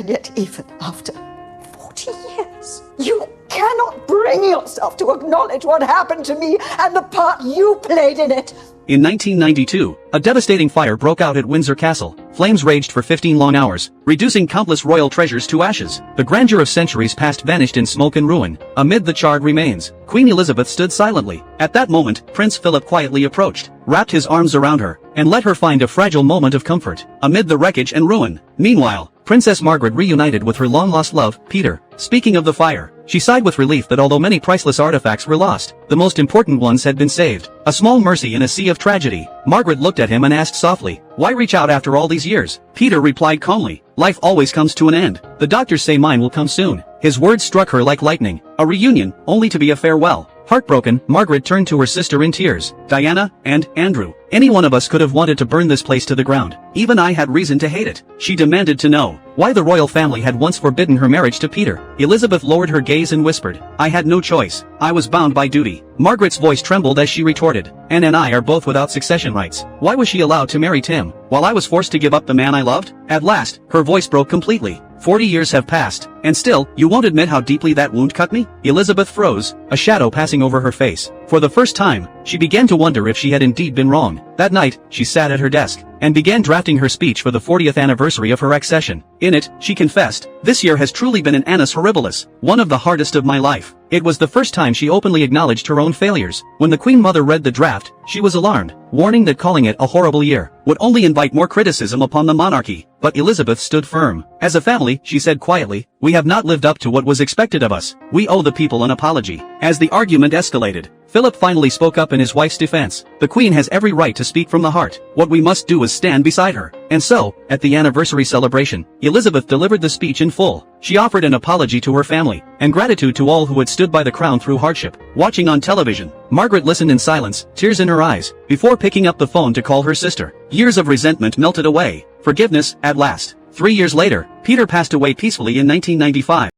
And yet, even after 40 years, you cannot bring yourself to acknowledge what happened to me and the part you played in it. In 1992, a devastating fire broke out at Windsor Castle. Flames raged for 15 long hours, reducing countless royal treasures to ashes. The grandeur of centuries past vanished in smoke and ruin. Amid the charred remains, Queen Elizabeth stood silently. At that moment, Prince Philip quietly approached, wrapped his arms around her, and let her find a fragile moment of comfort amid the wreckage and ruin. Meanwhile, Princess Margaret reunited with her long-lost love, Peter. Speaking of the fire, she sighed with relief that although many priceless artifacts were lost, the most important ones had been saved. A small mercy in a sea of tragedy. Margaret looked at him and asked softly, "Why reach out after all these years?" Peter replied calmly, "Life always comes to an end. The doctors say mine will come soon." His words struck her like lightning. A reunion, only to be a farewell. Heartbroken, Margaret turned to her sister in tears. "Diana, and Andrew, any one of us could have wanted to burn this place to the ground. Even I had reason to hate it." She demanded to know why the royal family had once forbidden her marriage to Peter. Elizabeth lowered her gaze and whispered, "I had no choice. I was bound by duty." Margaret's voice trembled as she retorted, "Anne and I are both without succession rights. Why was she allowed to marry Tim, while I was forced to give up the man I loved?" At last, her voice broke completely. 40 years have passed, and still, you won't admit how deeply that wound cut me?" Elizabeth froze, a shadow passing over her face. For the first time, she began to wonder if she had indeed been wrong. That night, she sat at her desk, and began drafting her speech for the 40th anniversary of her accession. In it, she confessed, "This year has truly been an annus horribilis, one of the hardest of my life." It was the first time she openly acknowledged her own failures. When the Queen Mother read the draft, she was alarmed, warning that calling it a horrible year would only invite more criticism upon the monarchy. But Elizabeth stood firm. "As a family," she said quietly, "we have not lived up to what was expected of us. We owe the people an apology." As the argument escalated, Philip finally spoke up in his wife's defense. "The Queen has every right to speak from the heart. What we must do is stand beside her." And so, at the anniversary celebration, Elizabeth delivered the speech in full. She offered an apology to her family, and gratitude to all who had stood by the crown through hardship. Watching on television, Margaret listened in silence, tears in her eyes, before picking up the phone to call her sister. Years of resentment melted away. Forgiveness, at last. 3 years later, Peter passed away peacefully in 1995.